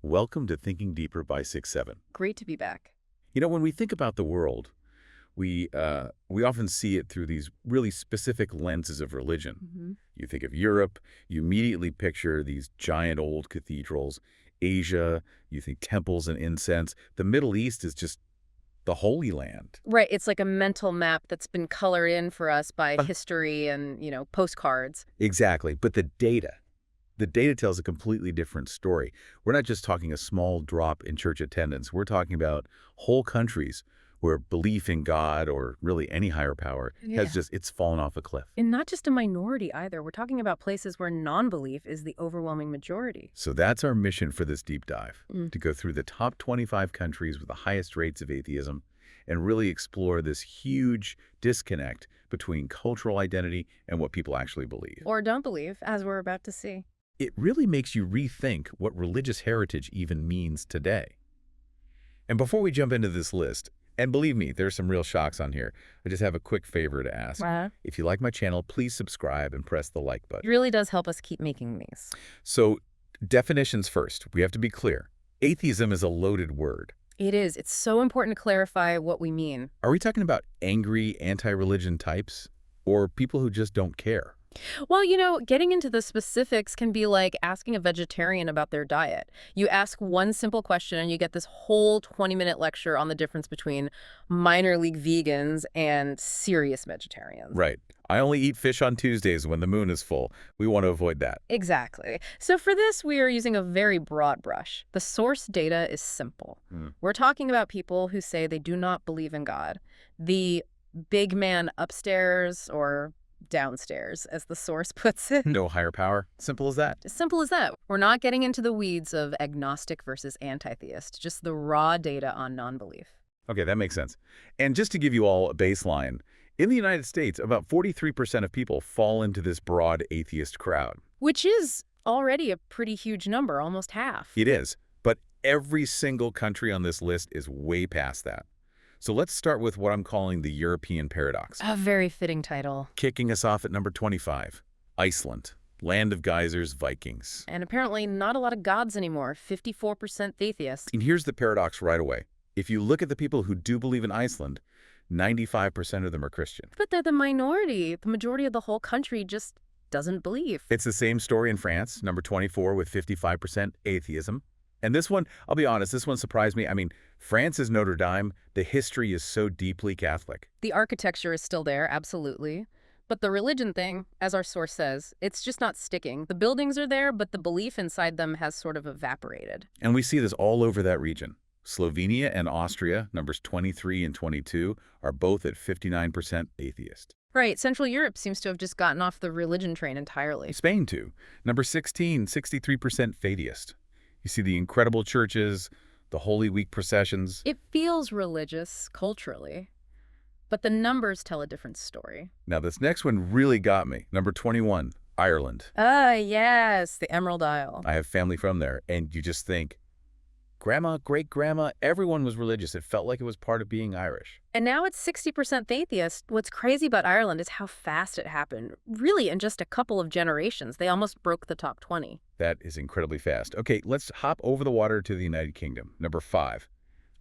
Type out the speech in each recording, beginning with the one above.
Welcome to Thinking Deeper by 6-7. Great to be back. When we think about the world, we often see it through these really specific lenses of religion. You think of Europe, you immediately picture these giant old cathedrals. Asia, you think temples and incense. The Middle East is just the Holy Land. Right. It's like a mental map that's been colored in for us by history and, postcards. Exactly. But the data tells a completely different story. We're not just talking a small drop in church attendance. We're talking about whole countries where belief in God or really any higher power it's fallen off a cliff. And not just a minority either. We're talking about places where non-belief is the overwhelming majority. So that's our mission for this deep dive, to go through the top 25 countries with the highest rates of atheism and really explore this huge disconnect between cultural identity and what people actually believe. Or don't believe, as we're about to see. It really makes you rethink what religious heritage even means today. And before we jump into this list, and believe me, there's some real shocks on here, I just have a quick favor to ask. If you like my channel, please subscribe and press the like button. It really does help us keep making these. So, definitions first. We have to be clear. Atheism is a loaded word. It is. It's so important to clarify what we mean. Are we talking about angry, anti-religion types? Or people who just don't care? Well, getting into the specifics can be like asking a vegetarian about their diet. You ask one simple question and you get this whole 20-minute lecture on the difference between minor league vegans and serious vegetarians. Right. I only eat fish on Tuesdays when the moon is full. We want to avoid that. Exactly. So for this, we are using a very broad brush. The source data is simple. We're talking about people who say they do not believe in God. The big man upstairs or downstairs, as the source puts it. No higher power. Simple as that. As simple as that. We're not getting into the weeds of agnostic versus anti-theist, just the raw data on non-belief. Okay, that makes sense. And just to give you all a baseline, in the United States, about 43% of people fall into this broad atheist crowd. Which is already a pretty huge number, almost half. It is. But every single country on this list is way past that. So let's start with what I'm calling the European paradox. A very fitting title. Kicking us off at number 25, Iceland, land of geysers, Vikings. And apparently not a lot of gods anymore, 54% atheists. And here's the paradox right away. If you look at the people who do believe in Iceland, 95% of them are Christian. But they're the minority. The majority of the whole country just doesn't believe. It's the same story in France, number 24 with 55% atheism. And this one, I'll be honest, this one surprised me. I mean, France is Notre Dame. The history is so deeply Catholic. The architecture is still there, absolutely. But the religion thing, as our source says, it's just not sticking. The buildings are there, but the belief inside them has sort of evaporated. And we see this all over that region. Slovenia and Austria, numbers 23 and 22, are both at 59% atheist. Right. Central Europe seems to have just gotten off the religion train entirely. Spain, too. Number 16, 63% atheist. You see the incredible churches, the Holy Week processions. It feels religious, culturally, but the numbers tell a different story. Now, this next one really got me. Number 21, Ireland. Ah, yes, the Emerald Isle. I have family from there, and you just think, grandma, great-grandma, everyone was religious. It felt like it was part of being Irish. And now it's 60% atheist. What's crazy about Ireland is how fast it happened. Really, in just a couple of generations, they almost broke the top 20. That is incredibly fast. Okay, let's hop over the water to the United Kingdom. Number 5,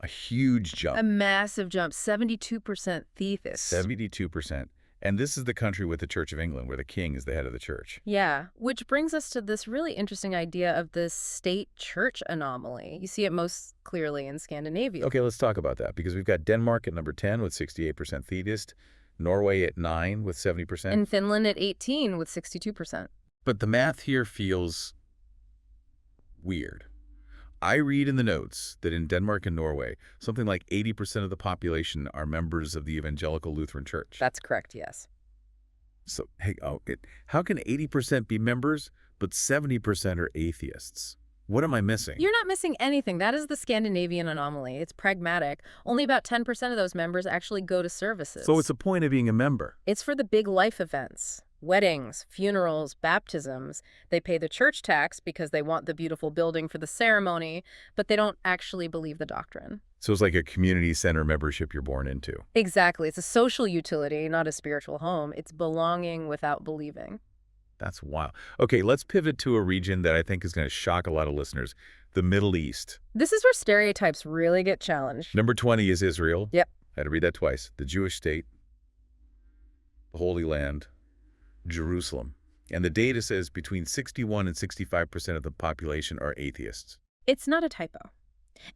a huge jump. A massive jump, 72% atheist. 72%. And this is the country with the Church of England, where the king is the head of the church. Yeah, which brings us to this really interesting idea of the state-church anomaly. You see it most clearly in Scandinavia. Okay, let's talk about that, because we've got Denmark at number 10 with 68% atheist, Norway at 9 with 70%. And Finland at 18 with 62%. But the math here feels weird. I read in the notes that in Denmark and Norway, something like 80% of the population are members of the Evangelical Lutheran Church. That's correct, yes. So, hey, how can 80% be members, but 70% are atheists? What am I missing? You're not missing anything. That is the Scandinavian anomaly. It's pragmatic. Only about 10% of those members actually go to services. So it's the point of being a member. It's for the big life events. Weddings, funerals, baptisms. They pay the church tax because they want the beautiful building for the ceremony, but they don't actually believe the doctrine. So it's like a community center membership you're born into. Exactly. It's a social utility, not a spiritual home. It's belonging without believing. That's wild. Okay, let's pivot to a region that I think is going to shock a lot of listeners, the Middle East. This is where stereotypes really get challenged. Number 20 is Israel. Yep. I had to read that twice. The Jewish state, the Holy Land, Jerusalem. And the data says between 61 and 65% of the population are atheists. It's not a typo.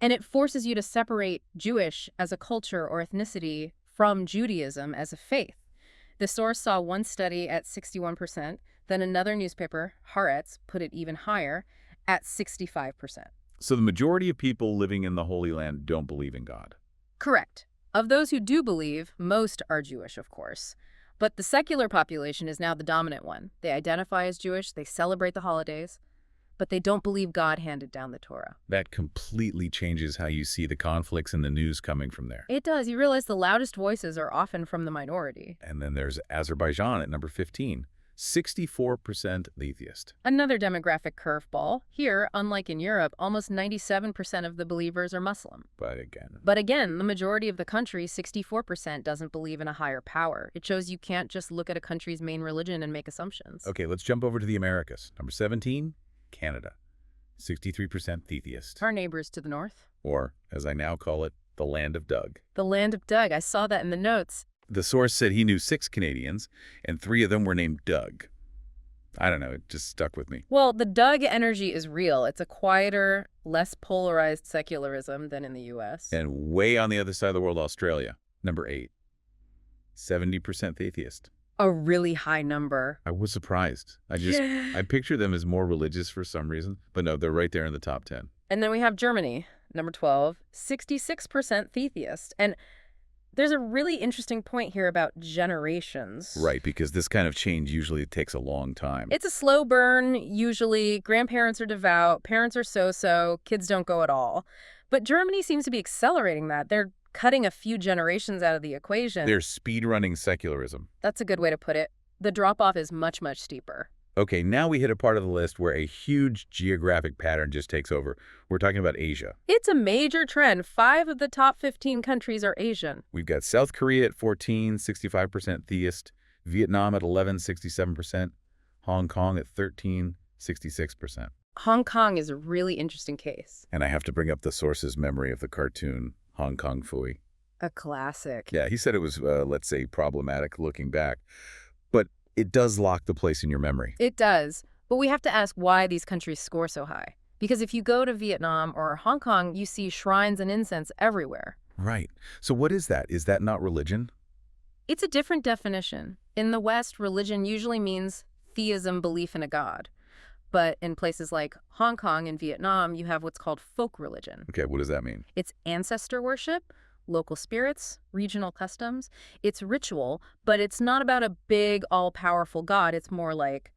And it forces you to separate Jewish as a culture or ethnicity from Judaism as a faith. The source saw one study at 61%, then another newspaper, Haaretz, put it even higher at 65%. So the majority of people living in the Holy Land don't believe in God. Correct. Of those who do believe, most are Jewish, of course. But the secular population is now the dominant one. They identify as Jewish, they celebrate the holidays, but they don't believe God handed down the Torah. That completely changes how you see the conflicts in the news coming from there. It does. You realize the loudest voices are often from the minority. And then there's Azerbaijan at number 15, 64% atheist. Another demographic curveball. Here, unlike in Europe, almost 97% of the believers are Muslim. But again, the majority of the country, 64%, doesn't believe in a higher power. It shows you can't just look at a country's main religion and make assumptions. Okay, let's jump over to the Americas. Number 17, Canada, 63% atheist. Our neighbors to the north. Or, as I now call it, the land of Doug. The land of Doug. I saw that in the notes. The source said he knew 6 Canadians, and 3 of them were named Doug. I don't know, it just stuck with me. Well, the Doug energy is real. It's a quieter, less polarized secularism than in the U.S. And way on the other side of the world, Australia, number 8, 70% atheist. A really high number. I was surprised. I picture them as more religious for some reason, but no, they're right there in the top 10. And then we have Germany, number 12, 66% atheist. And there's a really interesting point here about generations. Right, because this kind of change usually takes a long time. It's a slow burn, usually. Grandparents are devout, parents are so-so, kids don't go at all. But Germany seems to be accelerating that. They're cutting a few generations out of the equation. They're speed-running secularism. That's a good way to put it. The drop-off is much, much steeper. Okay, now we hit a part of the list where a huge geographic pattern just takes over. We're talking about Asia. It's a major trend. 5 of the top 15 countries are Asian. We've got South Korea at 14, 65% theist. Vietnam at 11, 67%. Hong Kong at 13, 66%. Hong Kong is a really interesting case. And I have to bring up the source's memory of the cartoon Hong Kong Phooey. A classic. Yeah, he said it was, let's say, problematic looking back. But it does lock the place in your memory. It does. But we have to ask why these countries score so high. Because if you go to Vietnam or Hong Kong, you see shrines and incense everywhere. Right. So what is that? Is that not religion? It's a different definition. In the West, religion usually means theism, belief in a god. But in places like Hong Kong and Vietnam, you have what's called folk religion. Okay, what does that mean? It's ancestor worship, local spirits, regional customs. It's ritual, but it's not about a big, all-powerful god. It's more like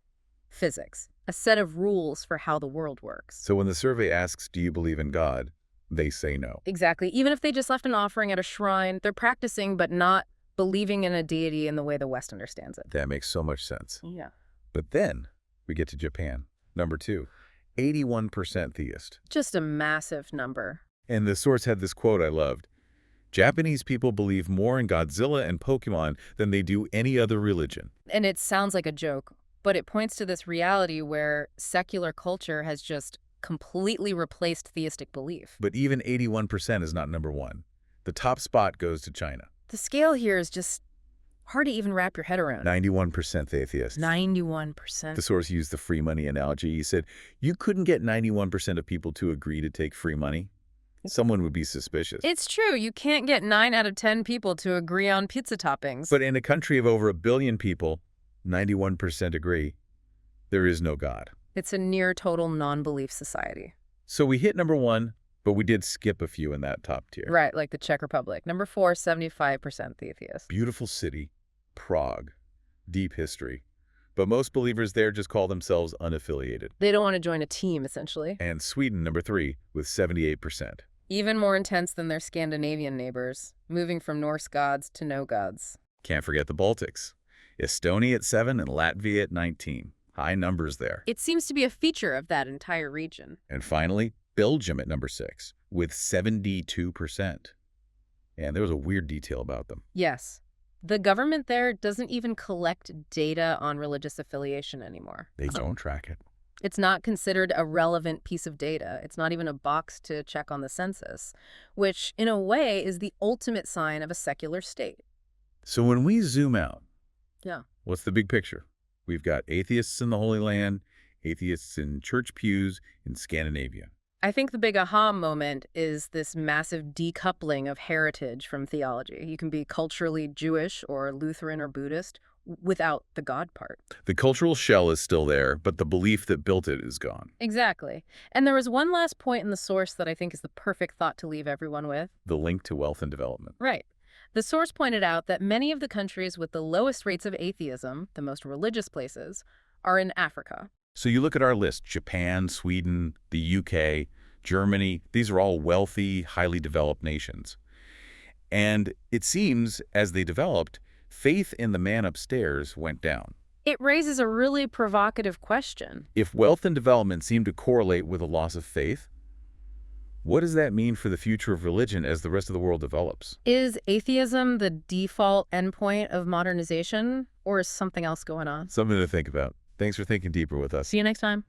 physics, a set of rules for how the world works. So when the survey asks, do you believe in God, they say no. Exactly. Even if they just left an offering at a shrine, they're practicing but not believing in a deity in the way the West understands it. That makes so much sense. Yeah. But then we get to Japan, number 2, 81% theist. Just a massive number. And the source had this quote I loved. Japanese people believe more in Godzilla and Pokemon than they do any other religion. And it sounds like a joke, but it points to this reality where secular culture has just completely replaced theistic belief. But even 81% is not number 1. The top spot goes to China. The scale here is just hard to even wrap your head around. 91% atheist. 91%. The source used the free money analogy. He said, you couldn't get 91% of people to agree to take free money. Someone would be suspicious. It's true. You can't get 9 out of 10 people to agree on pizza toppings. But in a country of over 1 billion people, 91% agree there is no God. It's a near total non-belief society. So we hit number 1, but we did skip a few in that top tier. Right, like the Czech Republic. Number 4, 75% atheist. Beautiful city, Prague, deep history. But most believers there just call themselves unaffiliated. They don't want to join a team, essentially. And Sweden, number 3, with 78%. Even more intense than their Scandinavian neighbors, moving from Norse gods to no gods. Can't forget the Baltics. Estonia at 7 and Latvia at 19. High numbers there. It seems to be a feature of that entire region. And finally, Belgium at number 6 with 72%. And there was a weird detail about them. Yes. The government there doesn't even collect data on religious affiliation anymore. They don't track it. It's not considered a relevant piece of data. It's not even a box to check on the census, which, in a way, is the ultimate sign of a secular state. So when we zoom out, Yeah. what's the big picture? We've got atheists in the Holy Land, atheists in church pews in Scandinavia. I think the big aha moment is this massive decoupling of heritage from theology. You can be culturally Jewish or Lutheran or Buddhist without the God part. The cultural shell is still there, but the belief that built it is gone. Exactly. And there was one last point in the source that I think is the perfect thought to leave everyone with. The link to wealth and development. Right. The source pointed out that many of the countries with the lowest rates of atheism, the most religious places, are in Africa. So you look at our list, Japan, Sweden, the UK, Germany, these are all wealthy, highly developed nations. And it seems, as they developed, faith in the man upstairs went down. It raises a really provocative question. If wealth and development seem to correlate with a loss of faith, what does that mean for the future of religion as the rest of the world develops? Is atheism the default endpoint of modernization, or is something else going on? Something to think about. Thanks for thinking deeper with us. See you next time.